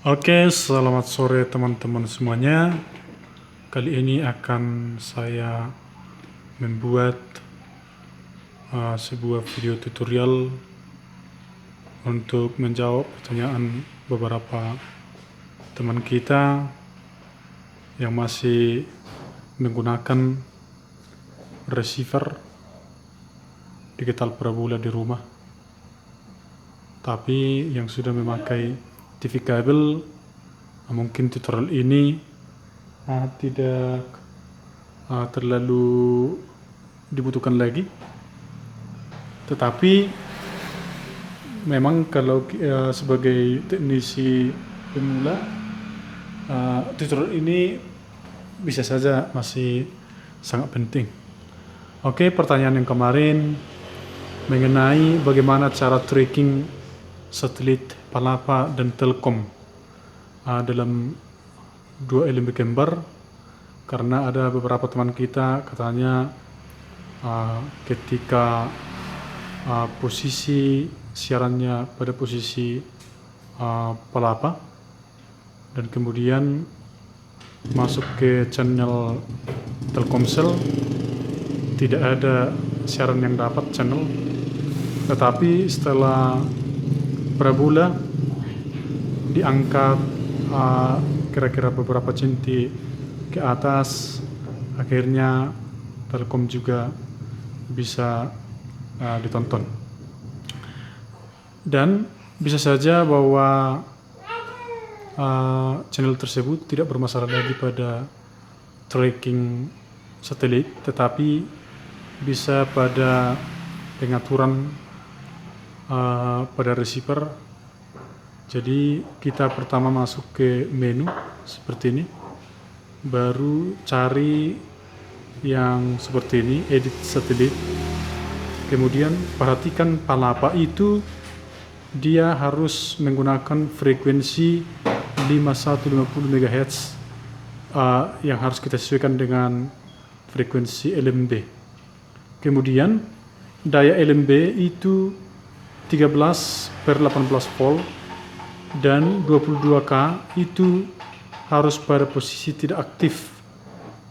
Oke, selamat sore teman-teman semuanya. Kali ini akan saya membuat sebuah video tutorial untuk menjawab pertanyaan beberapa teman kita yang masih menggunakan receiver digital parabola di rumah, tapi yang sudah memakai TV kabel. Mungkin tutorial ini tidak terlalu dibutuhkan lagi, tetapi memang kalau sebagai teknisi pemula, tutorial ini bisa saja masih sangat penting. Oke, pertanyaan yang kemarin mengenai bagaimana cara tracking satelit Palapa dan Telkom dalam 2 LMB gambar, karena ada beberapa teman kita katanya ketika posisi siarannya pada posisi Palapa dan kemudian masuk ke channel Telkomsel, tidak ada siaran yang dapat channel, tetapi setelah parabola diangkat kira-kira beberapa centi ke atas, akhirnya Telkom juga bisa ditonton. Dan bisa saja bahwa channel tersebut tidak bermasalah lagi pada tracking satelit, tetapi bisa pada pengaturan pada receiver. Jadi kita pertama masuk ke menu seperti ini, baru cari yang seperti ini, edit satelit. Kemudian perhatikan Palapa itu dia harus menggunakan frekuensi 5150 MHz yang harus kita sesuaikan dengan frekuensi LMB. Kemudian daya LMB itu 13/18 volt, dan 22K itu harus pada posisi tidak aktif,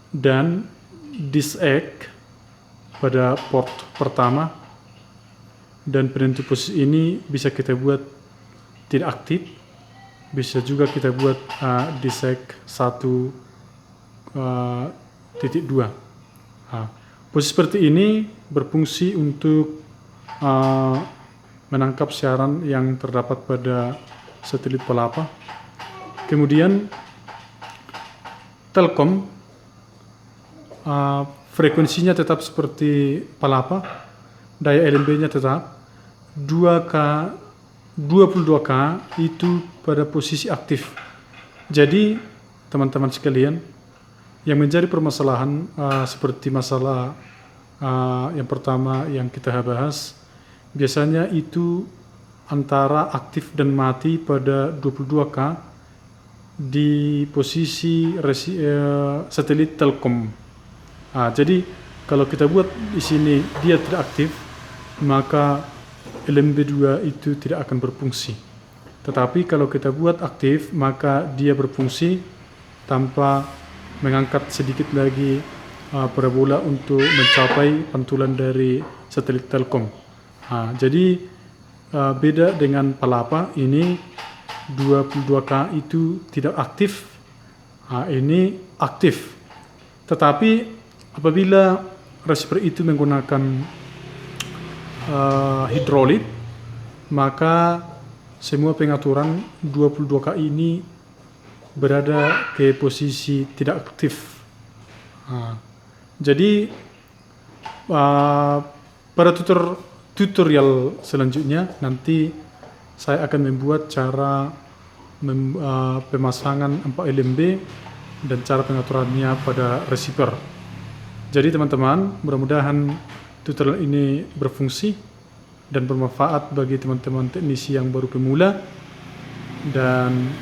dan disconnect pada port pertama, dan penentu posisi ini bisa kita buat tidak aktif, bisa juga kita buat disconnect 1.2. Posisi seperti ini berfungsi untuk menangkap siaran yang terdapat pada satelit Palapa. Kemudian Telkom frekuensinya tetap seperti Palapa, daya LMB-nya tetap 22K itu pada posisi aktif. Jadi teman-teman sekalian, yang menjadi permasalahan seperti masalah yang pertama yang kita bahas, biasanya itu antara aktif dan mati pada 22K di posisi satelit Telkom. Jadi kalau kita buat di sini dia tidak aktif, maka LMB2 itu tidak akan berfungsi. Tetapi kalau kita buat aktif, maka dia berfungsi tanpa mengangkat sedikit lagi parabola untuk mencapai pantulan dari satelit Telkom. Jadi beda dengan Palapa, ini 22K itu tidak aktif, ini aktif. Tetapi apabila receiver itu menggunakan hidrolit, maka semua pengaturan 22K ini berada ke posisi tidak aktif. Jadi pada tutorial selanjutnya nanti saya akan membuat cara pemasangan 4 LMB dan cara pengaturannya pada receiver. Jadi teman-teman, mudah-mudahan tutorial ini berfungsi dan bermanfaat bagi teman-teman teknisi yang baru pemula, dan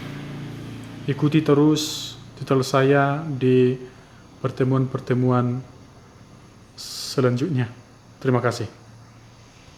ikuti terus tutorial saya di pertemuan-pertemuan selanjutnya. Terima kasih.